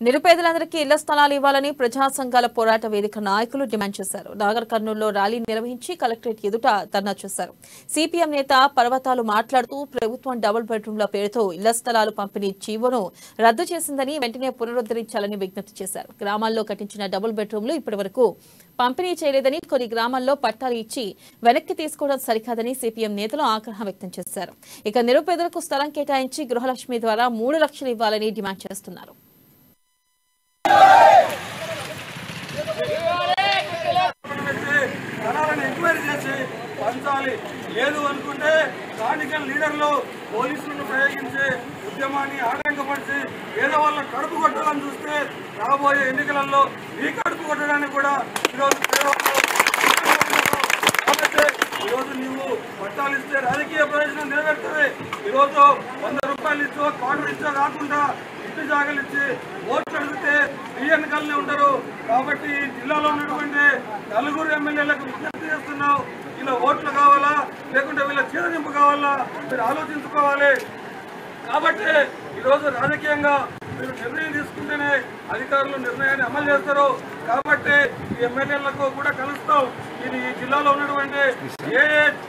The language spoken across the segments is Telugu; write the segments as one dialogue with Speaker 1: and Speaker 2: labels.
Speaker 1: నిరుపేదలందరికీ ఇళ్ల స్థలాలు ఇవ్వాలని ప్రజా సంఘాల పోరాట వేదిక నాయకులు డిమాండ్ చేశారు. నాగర్ కర్నూలులో ర్యాలీ నిర్వహించి కలెక్టరేట్ ఎదుట ధర్నా చేశారు. సిపిఎం నేత పర్వతాలు మాట్లాడుతూ ప్రభుత్వం డబుల్ బెడ్రూమ్ల పేరుతో ఇళ్ల స్థలాలు పంపిణీ జీవోను రద్దు చేసిందని వెంటనే పునరుద్ధరించాలని విజ్ఞప్తి చేశారు. గ్రామాల్లో కట్టించిన డబుల్ బెడ్రూమ్లు ఇప్పటివరకు పంపిణీ చేయలేదని, కొన్ని గ్రామాల్లో పట్టాలు ఇచ్చి వెనక్కి తీసుకోవడం సరికాదని సిపిఎం నేతలు ఆగ్రహం వ్యక్తం చేశారు. ఇక నిరుపేదలకు స్థలం కేటాయించి గృహలక్ష్మి ద్వారా 3 లక్షలు ఇవ్వాలని డిమాండ్ చేస్తున్నారు.
Speaker 2: లేదు అనుకుంటే స్థానిక లీడర్లు పోలీసులను ప్రయోగించి ఉద్యమాన్ని ఆటంకపరిచి పేదవాళ్ళ కడుపు కొట్టాలని చూస్తే రాబోయే ఎన్నికలలో ఈ కడుపు కొట్టడానికి కూడా ఈరోజు కాబట్టి ఈరోజు నీవు పట్టాలు ఇస్తే రాజకీయ ప్రయోజనం నెరవేరుతుంది. ఈరోజు 100 రూపాయలు ఇచ్చో కార్డు ఇచ్చో కాకుండా ఇంటి జాగాలు ఇచ్చి ఓట్లు అడిగితే ఈ ఎన్నికలనే ఉంటారు. కాబట్టి జిల్లాలో ఉన్నటువంటి 4 ఎమ్మెల్యేలకు విజ్ఞప్తి చేస్తున్నావు, ఇలా ఓట్లు కావాలా లేకుంటే వీళ్ళ చీరనింపు కావాలా మీరు ఆలోచించుకోవాలి. కాబట్టి ఈరోజు రాజకీయంగా మీరు నిర్ణయం తీసుకుంటేనే అధికారులు నిర్ణయాన్ని అమలు చేస్తారు. కాబట్టి ఈ ఎమ్మెల్యేలకు కూడా కలుస్తాం. ఇది ఈ జిల్లాలో ఉన్నటువంటి ఏ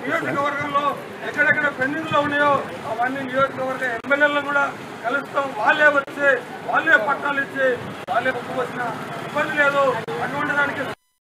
Speaker 2: నియోజకవర్గంలో ఎక్కడెక్కడ పెండింగ్లో ఉన్నాయో అవన్నీ నియోజకవర్గ ఎమ్మెల్యేలను కూడా కలుస్తాం. వాళ్ళే వచ్చి వాళ్ళే పట్టాలు ఇచ్చి వాళ్ళే ముందుకు వచ్చిన ఇబ్బంది లేదు. అటువంటి దానికి